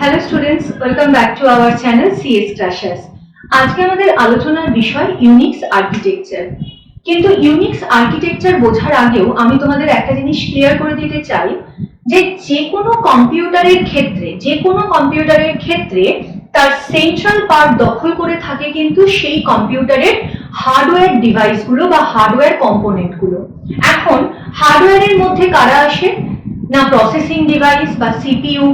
Hello students, welcome back to our channel CS crushers. আজকে আমাদের আলোচনার বিষয় ইউনিক্স আর্কিটেকচার। কিন্তু ইউনিক্স আর্কিটেকচার বোঝার আগেও আমি তোমাদের একটা জিনিস ক্লিয়ার করে দিতে চাই যে যে কোনো কম্পিউটারের ক্ষেত্রে তার সেন্ট্রাল পার্ট দখল করে থাকে কিন্তু সেই কম্পিউটারের হার্ডওয়্যার ডিভাইসগুলো বা হার্ডওয়্যার কম্পোনেন্টগুলো। এখন হার্ডওয়্যারের মধ্যে কারা আসে না, প্রসেসিং ডিভাইস বা সিপিইউ,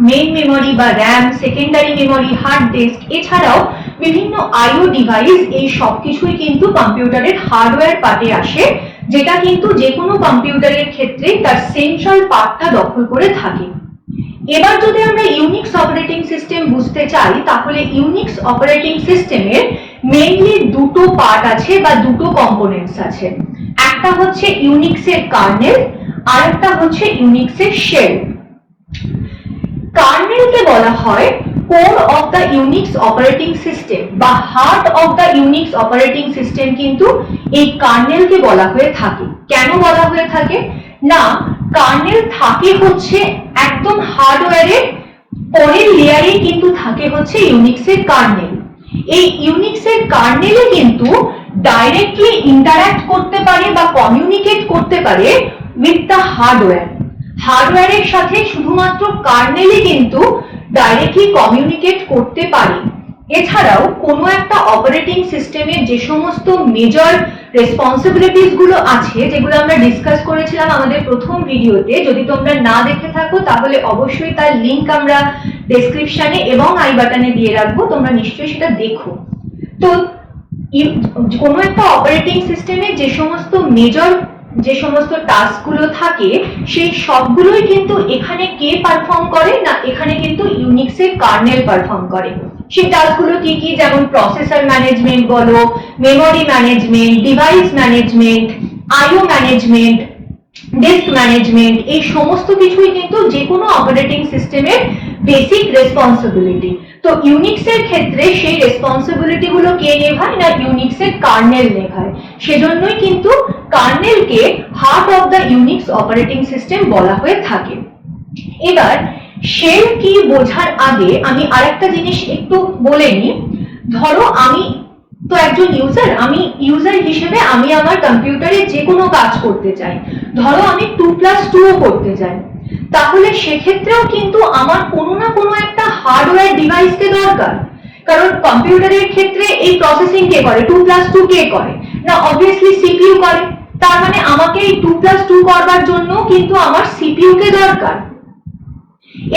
মেইন মেমোরি বা RAM, secondary memory, hard disk, এছাড়াও বিভিন্ন আইও ডিভাইস, এই সবকিছুই কিন্তু কম্পিউটারের হার্ডওয়্যার পার্টে আসে, যেটা কিন্তু যে কোনো কম্পিউটারের ক্ষেত্রে তার সেন্ট্রাল পার্টটা দখল করে থাকে। এবার যদি আমরা ইউনিক্স অপারেটিং সিস্টেম বুঝতে চাই, তাহলে ইউনিক্স অপারেটিং সিস্টেমের মেইনলি দুটো পার্ট আছে বা দুটো কম্পোনেন্টস আছে। একটা হচ্ছে ইউনিক্সের কার্নেল, আর একটা হচ্ছে ইউনিক্সের শেল। কার্নেলকে বলা হয় core of the Unix operating system বা heart of the Unix operating system, কিন্তু এই কার্নেলকে বলা হয়ে থাকে। কেন বলা হয়ে থাকে না, কার্নেল থাকে হচ্ছে একদম হার্ডওয়্যারের পরের লেয়ারে, কিন্তু থাকে হচ্ছে ইউনিক্সের কার্নেল। এই ইউনিক্সের কার্নেলে কিন্তু ডাইরেক্টলি ইন্টারঅ্যাক্ট করতে পারে বা কমিউনিকেট করতে পারে উইথ দ্য হার্ডওয়্যার। হার্ডওয়্যারের সাথে শুধুমাত্র কার্নেলে কিন্তু ডাইরেক্টলি কমিউনিকেট করতে পারে। এছাড়াও কোনো একটা অপারেটিং সিস্টেমের যে সমস্ত মেজর রেসপন্সিবিলিটিস গুলো আছে, যেগুলো আমরা ডিসকাস করেছিলাম আমাদের প্রথম ভিডিওতে, যদি তোমরা না দেখে থাকো তাহলে অবশ্যই তার লিংক আমরা ডেসক্রিপশনে এবং আই বাটনে দিয়ে রাখবো, তোমরা নিশ্চয়ই সেটা দেখো। তো কোনো একটা অপারেটিং সিস্টেমে যে সমস্ত টাস্কগুলো থাকে, সেই সবগুলোই কিন্তু এখানে কে পারফর্ম করে না, এখানে কিন্তু ইউনিক্সের কার্নেল পারফর্ম করে। সেই টাস্কগুলো কি কি, যেমন প্রসেসর ম্যানেজমেন্ট বলো, মেমোরি ম্যানেজমেন্ট, ডিভাইস ম্যানেজমেন্ট, আইও ম্যানেজমেন্ট, ডিস্ক ম্যানেজমেন্ট, এই সমস্ত কিছুই কিন্তু যে কোনো অপারেটিং সিস্টেমের বেসিক রেসপন্সিবিলিটি। তো ইউনিক্সের ক্ষেত্রে সেই রেসপন্সিবিলিটি গুলো কে নেভায় না, ইউনিক্সের কার্নেল নেভায়। সেজন্যই কিন্তু কার্নেলকে heart of the Unix operating system বলা হয়ে থাকে। এবার শেল কি বোঝার আগে আমি আরেকটা জিনিস একটু বলে নিই। ধরো আমি তো একজন ইউজার হিসেবে আমি আমার কম্পিউটারে যে কোনো কাজ করতে চাই, ধরো আমি 2+2 করতে চাই, তাহলে সেক্ষেত্রেও কিন্তু আমার কোনো না কোনো একটা হার্ডওয়্যার ডিভাইসকে দরকার। কারণ কম্পিউটারের ক্ষেত্রে এই প্রসেসিং কে করে, 2+2 কে করে না, অবভিয়াসলি সিপিইউ করে। তার মানে আমাকে এই 2+2 করবার জন্য কিন্তু আমার সিপিইউ কে দরকার।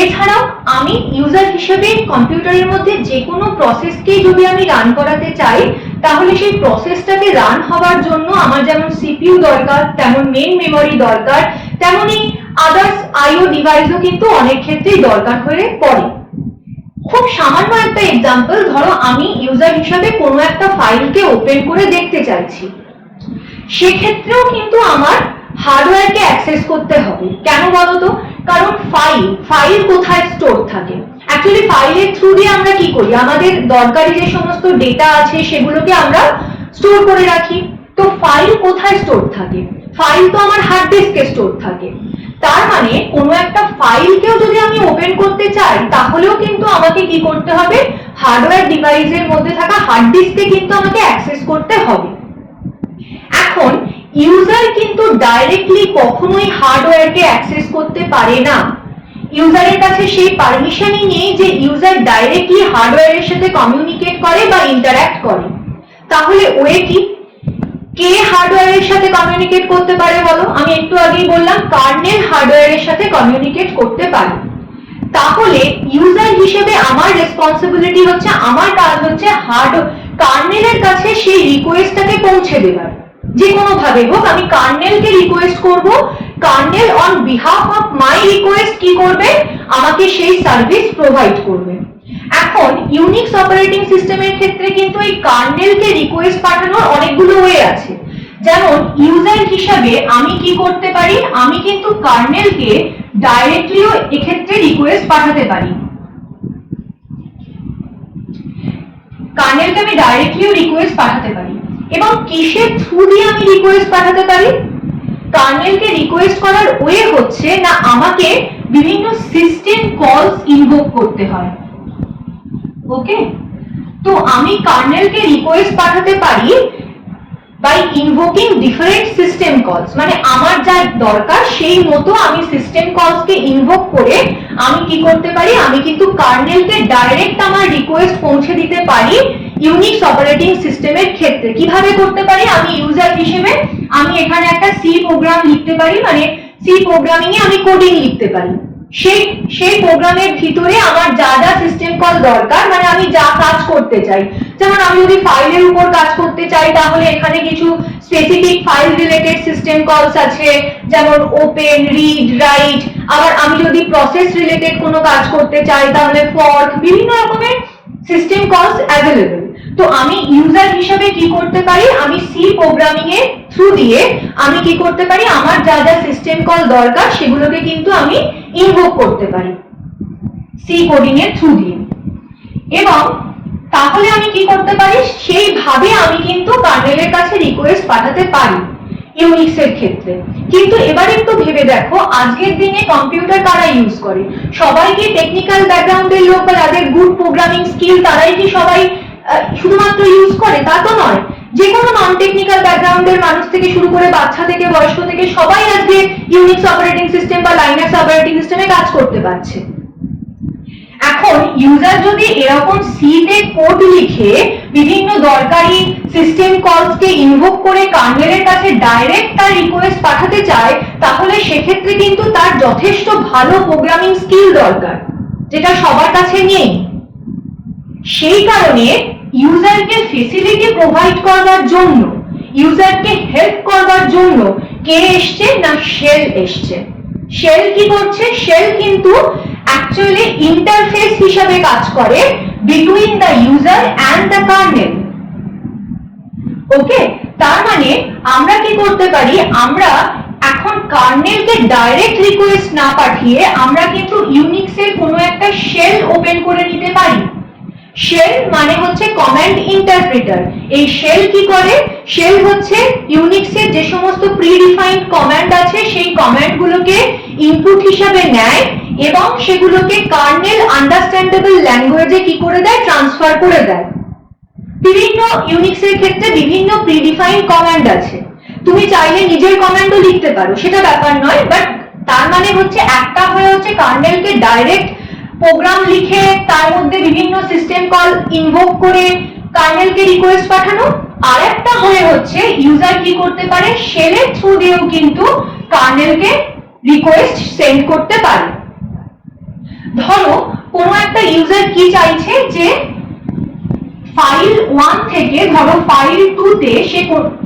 এছাড়াও আমি ইউজার হিসেবে কম্পিউটারের মধ্যে যে কোনো প্রসেসকে যদি আমি রান করাতে চাই, তাহলে সেই প্রসেসটাকে রান হওয়ার জন্য আমার যেমন সিপিইউ দরকার, তেমন মেইন মেমোরি দরকার, তেমনই আদার্স আইও ডিভাইসও কিন্তু অনেক ক্ষেত্রেই দরকার হয়ে পড়ে। খুব সামান্য একটা এক্সাম্পল, ধরো আমি ইউজার হিসেবে কোনো একটা ফাইলকে ওপেন করে দেখতে চাইছি, সেক্ষেত্রেও কিন্তু আমার হার্ডওয়্যারকে অ্যাক্সেস করতে হবে। কেন বলতো, কারণ ফাইল কোথায় স্টোর থাকে, অ্যাকচুয়ালি ফাইলের থ্রু দিয়ে আমরা কি করি, আমাদের দরকারি যে সমস্ত ডেটা আছে সেগুলোকে আমরা স্টোর করে রাখি। তো ফাইল কোথায় স্টোর থাকে, ফাইল তো আমার হার্ড ডিস্কে স্টোর থাকে। তার মানে কোনো একটা ফাইলকেও যদি আমি ওপেন করতে চাই, তাহলেও কিন্তু আমাকে কি করতে হবে, হার্ডওয়্যার ডিভাইসের মধ্যে থাকা হার্ড ডিস্কে কিন্তু আমাকে অ্যাক্সেস করতে হবে। এখন ইউজার কিন্তু ডাইরেক্টলি কখনোই হার্ডওয়্যারকে অ্যাক্সেস করতে পারে না। ইউজারের কাছে সেই পারমিশনই নেই যে ইউজার ডাইরেক্টলি হার্ডওয়্যারের সাথে কমিউনিকেট করে বা ইন্টারঅ্যাক্ট করে। তাহলে ওয়ে কি, কে হার্ডওয়্যারের সাথে কমিউনিকেট করতে পারে বলো? আমি একটু আগেই বললাম কার্নেল হার্ডওয়্যারের সাথে কমিউনিকেট করতে পারে। তাহলে ইউজার হিসেবে আমার রেসপন্সিবিলিটি হচ্ছে, আমার কাজ হচ্ছে কার্নেলের কাছে সেই রিকোয়েস্টটাকে পৌঁছে দেবার। যে কোনো ভাবে হোক আমি কার্নেলকে রিকোয়েস্ট করব, kernel on behalf of my request কি করবে, আমাকে সেই সার্ভিস প্রোভাইড করবে। এখন ইউনিক্স অপারেটিং সিস্টেমের ক্ষেত্রে কিন্তু এই কার্নেলকে রিকোয়েস্ট পাঠানোর অনেকগুলো ওয়ে আছে। যেমন ইউজার হিসাবে আমি কি করতে পারি, আমি কিন্তু কার্নেলকে ডাইরেক্টলিও এক্ষেত্রে রিকোয়েস্ট পাঠাতে পারি। কার্নেলকে আমি ডাইরেক্টলিও রিকোয়েস্ট পাঠাতে পারি। এবং কিসের থ্রু দিয়ে আমি রিকোয়েস্ট পাঠাতে পারি, কার্নেলকে রিকোয়েস্ট করার ওয়ে হচ্ছে না, আমাকে বিভিন্ন সিস্টেম কলস ইনভোক করতে করতে হয়। ওকে, তো আমি কার্নেলকে রিকোয়েস্ট পাঠাতে পারি বাই ইনভোকিং ডিফারেন্ট সিস্টেম কলস, মানে আমার যা দরকার সেই মতো আমি সিস্টেম কলসকে ইনভোক করে আমি কি করতে পারি, আমি কিন্তু কার্নেলকে ডাইরেক্ট আমার রিকোয়েস্ট পৌঁছে দিতে পারি ইউনিক্স অপারেটিং সিস্টেমের ক্ষেত্রে। কিভাবে করতে পারি, আমি ইউজার হিসেবে আমি এখানে একটা সি প্রোগ্রাম লিখতে পারি, মানে সি প্রোগ্রামিং এ আমি কোডিং লিখতে পারি। সেই প্রোগ্রামের ভিতরে আমার যা যা সিস্টেম কল দরকার, মানে আমি যা কাজ করতে চাই, যেমন আমি যদি ফাইলের উপর কাজ করতে চাই তাহলে এখানে কিছু স্পেসিফিক ফাইল রিলেটেড সিস্টেম কলস আছে, যেমন ওপেন, রিড, রাইট। আবার আমি যদি প্রসেস রিলেটেড কোনো কাজ করতে চাই তাহলে ফর্ক, বিভিন্ন রকমের সিস্টেম কলস অ্যাভেলেবল। তো আমি ইউজার হিসেবে কি করতে পারি, আমি সি প্রোগ্রামিং এর থ্রু দিয়ে আমি কি করতে পারি, আমার যা যা সিস্টেম কল দরকার সেগুলোকে কিন্তু আমি ইনভোক করতে পারি সি কোডিং এর থ্রু দিয়ে। এবং তাহলে আমি কি করতে পারি, সেইভাবে আমি কিন্তু কার্নেলের কাছে রিকোয়েস্ট পাঠাতে পারি ইউনিক্স এর ক্ষেত্রে। কিন্তু এবার একটু ভেবে দেখো, আজকের দিনে কম্পিউটার কারা ইউজ করে? সবাই কি টেকনিক্যাল ব্যাকগ্রাউন্ডের লোক বা যাদের গুড প্রোগ্রামিং স্কিল তারাই কি সবাই শুধুমাত্র ইউজ করে? তা তো নয়, যে কোনো নন টেকনিক্যাল ব্যাকগ্রাউন্ডের মানুষ থেকে শুরু করে বাচ্চা থেকে বয়স্ক থেকে সবাই আজকে ইউনিক্স অপারেটিং সিস্টেম বা লাইনাক্স অপারেটিং সিস্টেমে কাজ করতে পারছে। এখন ইউজার যদি এরকম সি তে কোড লিখে বিভিন্ন দরকারি সিস্টেম কলসকে ইনভোক করে কার্নেলের কাছে ডাইরেক্ট তার রিকোয়েস্ট পাঠাতে চায়, তাহলে সেক্ষেত্রে কিন্তু তার যথেষ্ট ভালো প্রোগ্রামিং স্কিল দরকার, যেটা সবার কাছে নেই। সেই কারণে ইউজারকে ফেসিলিটি প্রোভাইড করবার জন্য, ইউজারকে হেল্প করবার জন্য কে এসছে না, শেল এসছে। শেল কি করছে? শেল কিন্তু অ্যাকচুয়ালি ইন্টারফেস হিসাবে কাজ করে between the user and the kernel. Okay, তার মানে আমরা কি করতে পারি, আমরা এখন কার্নেলকে ডাইরেক্ট রিকোয়েস্ট না পাঠিয়ে আমরা কিন্তু ইউনিক্সের কোনো একটা শেল ওপেন করে নিতে পারি। শেল মানে হচ্ছে কমান্ড ইন্টারপ্রিটার। এই শেল কি করে? শেল হচ্ছে ইউনিক্সের যে সমস্ত প্রিডিফাইন্ড কমান্ড আছে সেই কমান্ডগুলোকে ইনপুট হিসাবে নেয় এবং সেগুলোকে কার্নেল আন্ডারস্ট্যান্ডেবল ল্যাঙ্গুয়েজে কি করে দেয়, ট্রান্সফার করে দেয়। বিভিন্ন ইউনিক্সের ক্ষেত্রে বিভিন্ন প্রিডিফাইন্ড কমান্ড আছে, তুমি চাইলে নিজের কমান্ডও লিখতে পারো, সেটা ব্যাপার নয়। বাট তার মানে হচ্ছে একটা হয়ে হচ্ছে কার্নেলকে ডাইরেক্ট প্রোগ্রাম লিখে তার মধ্যে বিভিন্ন সিস্টেম কল ইনভোক করে কার্নেলকে রিকোয়েস্ট পাঠানো, আর একটা হয়ে হচ্ছে ইউজার কি করতে পারে, শেলের থ্রু দিয়েও কিন্তু কার্নেলকে রিকোয়েস্ট সেন্ড করতে পারে। ধরো কোনো একটা ইউজার কি চাইছে যে ফাইল 1 থেকে ধরো ফাইল 2 তে সে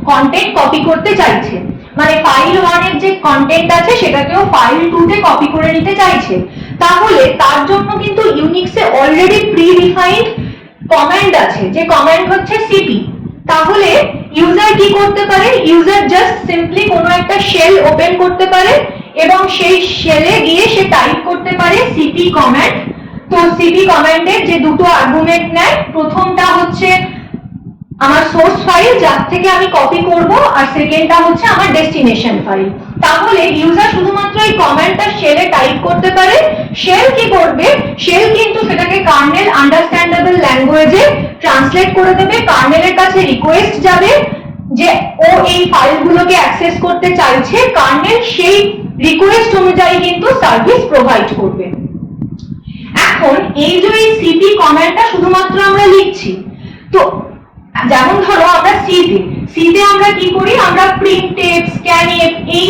কন্টেন্ট কপি করতে চাইছে, মানে ফাইল 1 এর যে কন্টেন্ট আছে সেটাকেও ফাইল 2 তে কপি করে নিতে চাইছে। তাহলে তার জন্য কিন্তু ইউনিক্সে অলরেডি প্রিডিফাইন্ড কমান্ড আছে, যে কমান্ড হচ্ছে সিপি। তাহলে ইউজার কি করতে পারে, ইউজার জাস্ট সিম্পলি কোনো একটা শেল ওপেন করতে পারে এবং সেই শেলে গিয়ে সে টাইপ করতে পারে সিপি কমান্ড। তো সিপি কমান্ডের যে দুটো আর্গুমেন্ট নেয়, প্রথমটা হচ্ছে আমার সোর্স ফাইল যার থেকে আমি কপি করব, আর সেকেন্ডটা হচ্ছে আমার ডেস্টিনেশন ফাইল। তাহলে ইউজার শুধুমাত্র এই কমান্ডটা শেলে টাইপ করতে পারে, শেল কি করবে, শেল কিন্তু সেটাকে কার্নেল আন্ডারস্ট্যান্ডেবল ল্যাঙ্গুয়েজে ট্রান্সলেট করে দেবে, কার্নেলের কাছে রিকোয়েস্ট যাবে যে ও এই ফাইলগুলোকে অ্যাক্সেস করতে চাইছে, কার্নেল সেই রিকোয়েস্ট অনুযায়ী কিন্তু সার্ভিস প্রোভাইড করবে। এখন এই যে সিপি কমান্ডটা শুধুমাত্র আমরা লিখছি, তো যেমন ধরো আমরা সিতে আমরা কি করি, আমরা প্রিন্টএফ, স্ক্যানএফ এই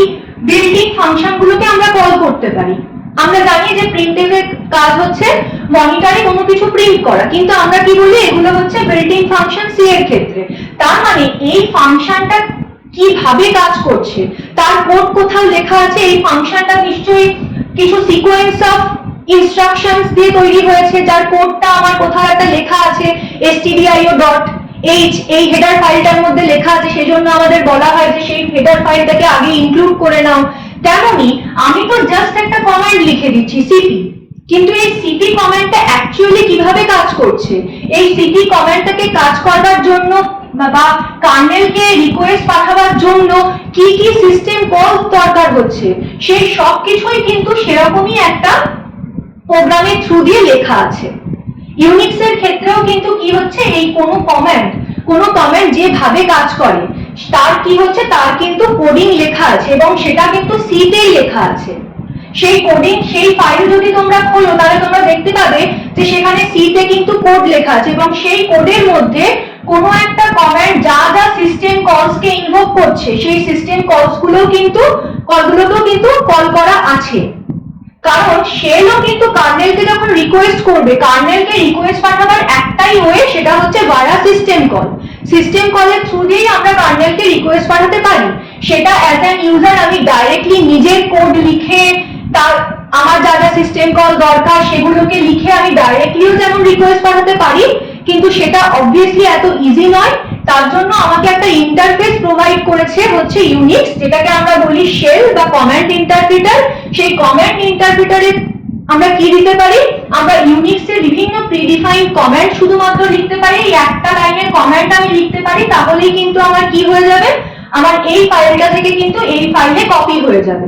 বিল্ডিং ফাংশনগুলোকে আমরা কল করতে পারি। আমরা জানি যে প্রিন্টএফ এর কাজ হচ্ছে মনিটরে কোনো কিছু প্রিন্ট করা, কিন্তু আমরা কি বলি এগুলো হচ্ছে বিল্ডিং ফাংশন সি এর ক্ষেত্রে। তার মানে এই ফাংশনটা কিভাবে কাজ করছে, তার কোড কোথাও লেখা আছে, এই ফাংশনটা নিশ্চয়ই কিছু সিকোয়েন্স অফ ইনস্ট্রাকশনস দিয়ে তৈরি হয়েছে, যার কোডটা আমার কোথাও একটা লেখা আছে stdio.h, এই হেডার ফাইলটার মধ্যে লেখা আছে, সেজন্য আমাদের বলা হয় যে সেই হেডার ফাইলটাকে আগে ইনক্লুড করে নাও। তেমনি আমি তো জাস্ট একটা কমান্ড লিখে দিচ্ছি সিপি, কিন্তু এই সিপি কমান্ডটা অ্যাকচুয়ালি কিভাবে কাজ করছে, এই সিপি কমান্ডটাকে কাজ করার জন্য বা কার্নেলকে রিকোয়েস্ট পাঠাবার জন্য কি কি সিস্টেম কল দরকার হচ্ছে, সেই সব কিছুই কিন্তু সেরকমই একটা প্রোগ্রামের থ্রু দিয়ে লেখা আছে। ইউনিক্স এর ক্ষেত্রেও কিন্তু কি হচ্ছে, এই কোনো কমান্ড যেভাবে কাজ করে তার কি হচ্ছে, তার কিন্তু কোডিং লেখা আছে এবং সেটা কিন্তু সি তেই লেখা আছে। সেই কোডিং, সেই ফাইল যদি তোমরা খোলো তাহলে তোমরা দেখতে পাবে যে সেখানে সি তে কিন্তু কোড লেখা আছে এবং সেই কোডের মধ্যে কোনো একটা কমান্ড যা যা সিস্টেম কলস কে ইনভোক করছে সেই সিস্টেম কলস গুলোকেও কিন্তু কল করা আছে। কারণ শেলও কিন্তু কার্নেলকে যখন রিকোয়েস্ট করবে, কার্নেলকে রিকোয়েস্ট পাঠাবার একটাই ওয়ে, সেটা হচ্ছে ভায়া সিস্টেম কল। সিস্টেম কলের থ্রু দিয়েই আমরা কার্নেলকে রিকোয়েস্ট পাঠাতে পারি। সেটা অ্যাজ অ্যান ইউজার আমি ডাইরেক্টলি নিজের কোড লিখে তার আমার যা যা সিস্টেম কল দরকার সেগুলোকে লিখে আমি ডাইরেক্টলিও যেমন রিকোয়েস্ট পাঠাতে পারি, কিন্তু সেটা অবভিয়াসলি এত ইজি নয়। তার জন্য আমাকে একটা ইন্টারফেস প্রোভাইড করেছে হচ্ছে ইউনিক্স, যেটাকে আমরা বলি শেল বা কমান্ড ইন্টারপ্রিটার। সেই কমান্ড ইন্টারপ্রিটারে আমরা কি দিতে পারি, আমরা ইউনিক্স এর বিভিন্ন প্রিডিফাইন্ড কমান্ড শুধুমাত্র লিখতে পারি। এই একটা লাইনের কমান্ড আমি লিখতে পারি, তাহলেই কিন্তু আমার কি হয়ে যাবে, আমার এই ফাইলটা থেকে কিন্তু এই ফাইলে কপি হয়ে যাবে।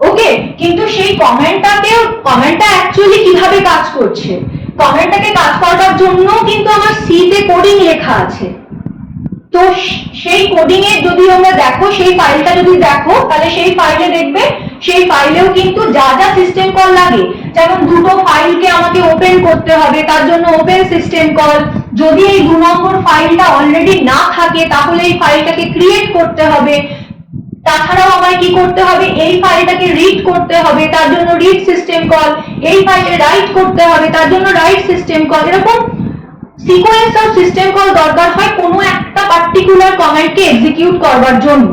ওকে, কিন্তু সেই কমান্ডটা অ্যাকচুয়ালি কিভাবে কাজ করছে, কমান্ডটাকে কাজ করার জন্য কিন্তু আমার সি তে কোডিং লেখা আছে। তো সেই কোডিং এর যদি আমরা দেখো, সেই ফাইলটা যদি দেখো তাহলে সেই ফাইলে দেখবে, সেই ফাইলেও কিন্তু যা যা সিস্টেম কল লাগে, যেমন দুটো ফাইলকে আমাকে ওপেন করতে হবে, তার জন্য ওপেন সিস্টেম কল। যদি এই 2 নম্বর ফাইলটা অলরেডি না থাকে তাহলে এই ফাইলটাকে ক্রিয়েট করতে হবে। তাছাড়াও আমায় কি করতে হবে, এই ফাইলটাকে রিড করতে হবে, তার জন্য রিড সিস্টেম কল। এই ফাইলে রাইট করতে হবে, তার জন্য রাইট সিস্টেম কল। এরকম সিকোয়েন্স অফ সিস্টেম কল দরকার হয় কোনো একটা পার্টিকুলার কমান্ডকে এক্সিকিউট করবার জন্য।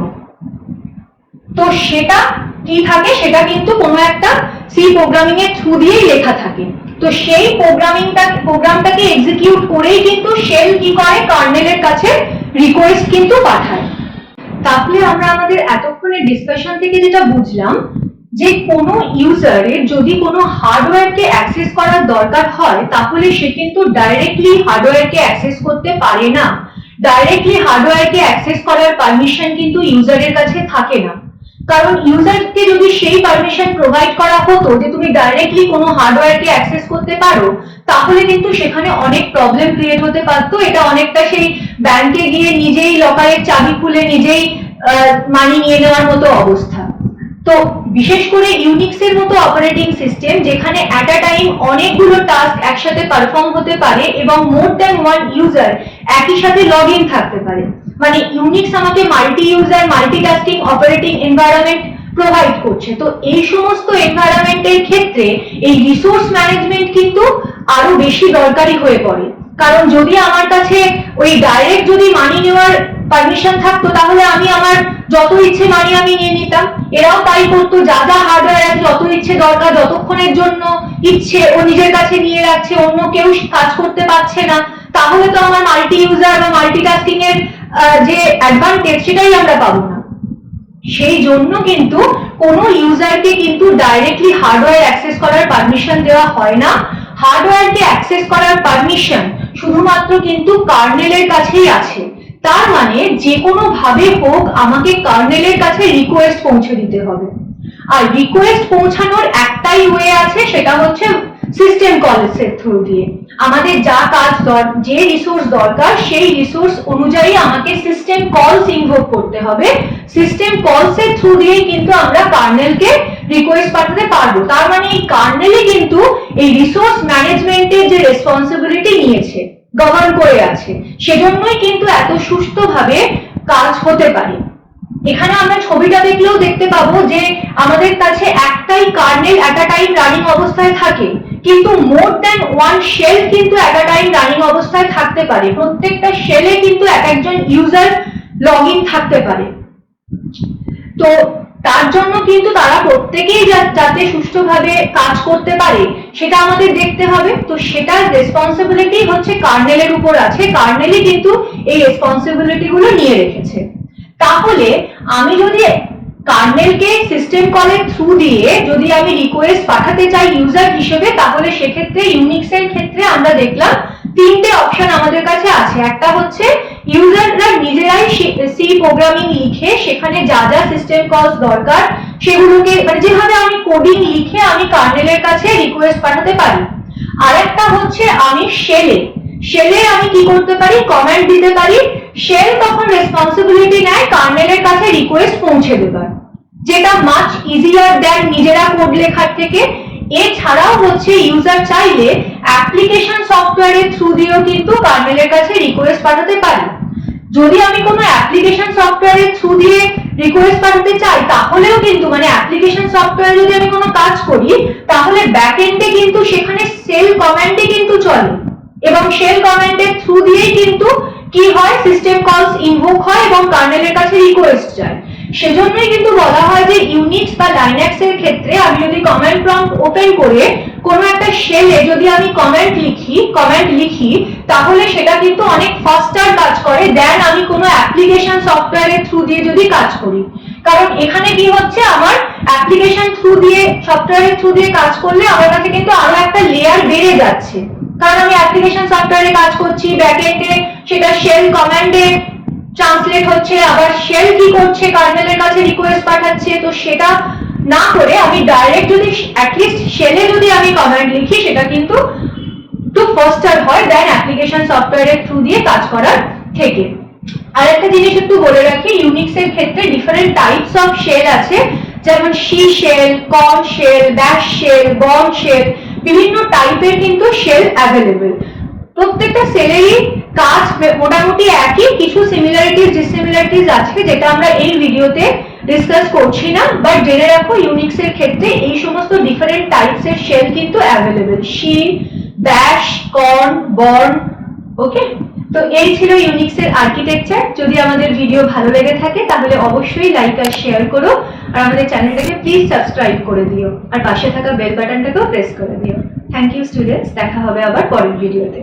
তো সেটা কি থাকে, সেটা কিন্তু কোনো একটা সি প্রোগ্রামিং এর থ্রু দিয়েই লেখা থাকে। তো সেই প্রোগ্রামটাকে এক্সিকিউট করেই কিন্তু শেল কি করে, কার্নেলের কাছে রিকোয়েস্ট কিন্তু পাঠায়। তাহলে আমরা আমাদের এতক্ষণের ডিসকাশন থেকে যেটা বুঝলাম, যে কোনো ইউজারের যদি কোনো হার্ডওয়্যারকে অ্যাক্সেস করার দরকার হয় তাহলে সে কিন্তু ডাইরেক্টলি হার্ডওয়্যারকে অ্যাক্সেস করতে পারে না। ডাইরেক্টলি হার্ডওয়্যারকে অ্যাক্সেস করার পারমিশন কিন্তু ইউজারের কাছে থাকে না। কারণ ইউজারকে যদি সেই পারমিশন প্রোভাইড করা হতো যে তুমি ডাইরেক্টলি কোনো হার্ডওয়্যারকে অ্যাক্সেস করতে পারো, তাহলে কিন্তু সেখানে অনেক প্রবলেম ক্রিয়েট হতে পারতো। এটা অনেকটা সেই ব্যাংকে গিয়ে নিজেই লকারের চাবি খুলে নিজেই মানি নিয়ে নেওয়ার মতো অবস্থা। তো বিশেষ করে ইউনিক্স এর মতো অপারেটিং সিস্টেম, যেখানে অ্যাট আ টাইম অনেকগুলো টাস্ক একসাথে পারফর্ম হতে পারে এবং মোর দ্যান ওয়ান ইউজার একই সাথে লগ ইন থাকতে পারে, মানে ইউনিক্স আমাকে multi user multitasking operating environment provide করছে। তো এই সমস্ত এনভায়রনমেন্টের ক্ষেত্রে এই রিসোর্স ম্যানেজমেন্ট কিন্তু আরো বেশি দরকারি হয়ে পড়ে। কারণ যদি আমার কাছে ওই ডাইরেক্ট যদি মানি নেওয়ার পারমিশন থাকতো তাহলে আমি আমার যত ইচ্ছে মানি আমি নিয়ে নিতাম, এরাও তাই করতো। যা যা হার্ডওয়্যার যত ইচ্ছে দরকার যতক্ষণের জন্য ইচ্ছে ও নিজের কাছে নিয়ে রাখছে, অন্য কেউ কাজ করতে পারছে না, তাহলে তো আমার মাল্টি ইউজার বা মাল্টিটাস্কিং এর যে অ্যাডভান্টেজ সেটাই আমরা পাবো না। সেই জন্য কিন্তু কোনো ইউজারকে কিন্তু ডাইরেক্টলি হার্ডওয়্যার অ্যাক্সেস করার পারমিশন দেওয়া হয় না। হার্ডওয়্যারকে অ্যাক্সেস করার পারমিশন শুধুমাত্র কিন্তু কার্নেলের কাছেই আছে। তার মানে যে কোনো ভাবে হোক আমাকে কার্নেলের কাছে রিকোয়েস্ট পৌঁছে দিতে হবে। আর রিকোয়েস্ট পৌঁছানোর একটাই ওয়ে আছে, সেটা হচ্ছে সিস্টেম কলসের থ্রু দিয়ে। আমাদের যা কাজ যে রিসোর্স দরকার সেই রিসোর্স অনুযায়ী আমাকে সিস্টেম কলস ইনভোক করতে হবে। সিস্টেম কলসের থ্রু দিয়েই কিন্তু আমরা কার্নেলকে রিকোয়েস্ট পাঠাতে পারবো। তার মানে এই কার্নেলই কিন্তু এই রিসোর্স ম্যানেজমেন্টের যে রেসপন্সিবিলিটি নিয়েছে, গভর্ন করে আছে, সেজন্যই কিন্তু এত সুষ্ঠুভাবে কাজ হতে পারে। এখানে আমরা ছবিটা দেখলেও দেখতে পাবো যে আমাদের কাছে একটাই কার্নেল এট আ টাইম রানিং অবস্থায় থাকে, কিন্তু মোর দ্যান ওয়ান শেল কিন্তু এট আ টাইম রানিং অবস্থায় থাকতে পারে। প্রত্যেকটা শেলে কিন্তু এক একজন ইউজার লগ ইন থাকতে পারে। তো তার জন্য কিন্তু তারা প্রত্যেকেই যাতে সুষ্ঠুভাবে কাজ করতে পারে সেটা আমাদের দেখতে হবে। তো সেটার রেসপন্সিবিলিটি হচ্ছে কার্নেলের উপর আছে, কার্নেলই কিন্তু এই রেসপন্সিবিলিটি গুলো নিয়ে রেখেছে। তাহলে আমি যদি কার্নেলকে সিস্টেম কলের থ্রু দিয়ে যদি আমি রিকোয়েস্ট পাঠাতে চাই ইউজার হিসেবে, তাহলে সেক্ষেত্রে ইউনিক্স এর ক্ষেত্রে আমরা দেখলাম তিনটে অপশন আমাদের কাছে আছে। একটা হচ্ছে ইউজাররা নিজেরাই সি প্রোগ্রামিং লিখে সেখানে যা যা সিস্টেম কলস দরকার সেগুলোকে মানে যেভাবে আমি কোডিং লিখে আমি কার্নেলের কাছে রিকোয়েস্ট পাঠাতে পারি। আরেকটা হচ্ছে আমি শেলে আমি কি করতে পারি, কমেন্ট দিতে পারি, শেল তখন রেসপন্সিবিলিটি নেয় কার্নেলের কাছে রিকোয়েস্ট পৌঁছে দেবার, যেটা মাচ ইজিয়ার দেন নিজেরা কোড লেখার থেকে। এছাড়াও হচ্ছে ইউজার চাইলে অ্যাপ্লিকেশন সফটওয়্যারের থ্রু দিয়েও কিন্তু কার্নেলের কাছে রিকোয়েস্ট পাঠাতে পারি। যদি আমি কোনো অ্যাপ্লিকেশন সফটওয়্যারের থ্রু দিয়ে রিকোয়েস্ট পাঠাতে চাই তাহলেও কিন্তু মানে অ্যাপ্লিকেশন সফটওয়্যারে যদি আমি কোনো কাজ করি তাহলে ব্যাকএন্ডে কিন্তু সেখানে শেল কমান্ডে কিন্তু চলে, এবং শেল কমান্ডের থ্রু দিয়েই কিন্তু কি হয়, সিস্টেম কলস ইনভোক হয় এবং কার্নেলের কাছে রিকোয়েস্ট যায়। সেজন্যই কিন্তু বলা হয় যে ইউনিক্স বা লাইনাক্স এর ক্ষেত্রে আমি যদি কমান্ড প্রম্পট ওপেন করে কোনো একটা শেলে যদি আমি কমেন্ট লিখি তাহলে সেটা কিন্তু অনেক ফাস্টার কাজ করে দেন আমি কোনো অ্যাপ্লিকেশন সফটওয়্যারের থ্রু দিয়ে যদি কাজ করি। কারণ এখানে কি হচ্ছে, আমার অ্যাপ্লিকেশন থ্রু দিয়ে সফটওয়্যারের থ্রু দিয়ে কাজ করলে আমার কাছে কিন্তু আরো একটা লেয়ার বেড়ে যাচ্ছে, কারণ আমি অ্যাপ্লিকেশন সফটওয়্যারে কাজ করছি, ব্যাকএন্ডে সেটা শেল কমান্ডে ট্রান্সলেট হচ্ছে, আবার শেল কি করছে কার্নেলের কাছে রিকোয়েস্ট পাঠাচ্ছে। তো সেটা না করে আমি ডাইরেক্ট যদি অ্যাটলিস্ট শেলে যদি আমি কমান্ড লিখি সেটা কিন্তু একটু ফাস্টার হয় দেন অ্যাপ্লিকেশন সফটওয়্যারের থ্রু দিয়ে কাজ করার থেকে। আরেকটা জিনিস একটু বলে রাখি, ইউনিক্স এর ক্ষেত্রে ডিফারেন্ট টাইপস অফ শেল আছে, যেমন সি শেল, কর্ন শেল, ব্যাশ শেল, বর্ন শেল, বিভিন্ন টাইপের কিন্তু শেল অ্যাভেলেবেল। প্রত্যেকটা সেলেরই কাজ মোটামুটি একই, কিছু সিমিলারিটিস ডিসিমিলারিটিস আছে যেটা আমরা এই ভিডিওতে ডিসকাস করছি না, বাট জেনে রাখো ইউনিক্স এর ক্ষেত্রে এই সমস্ত ডিফারেন্ট টাইপস এর শেল কিন্তু অ্যাভেলেবেল, সি, ব্যাশ, কর্ন, বর্ন। ওকে, তো এই ছিল ইউনিক্স এর আর্কিটেকচার। যদি আমাদের ভিডিও ভালো লেগে থাকে তাহলে অবশ্যই লাইক আর শেয়ার করো, আর আমাদের চ্যানেলটাকে প্লিজ সাবস্ক্রাইব করে দিও, আর পাশে থাকা বেল বাটনটাকেও প্রেস করে দিও। থ্যাংক ইউ স্টুডেন্টস, দেখা হবে আবার পরের ভিডিওতে।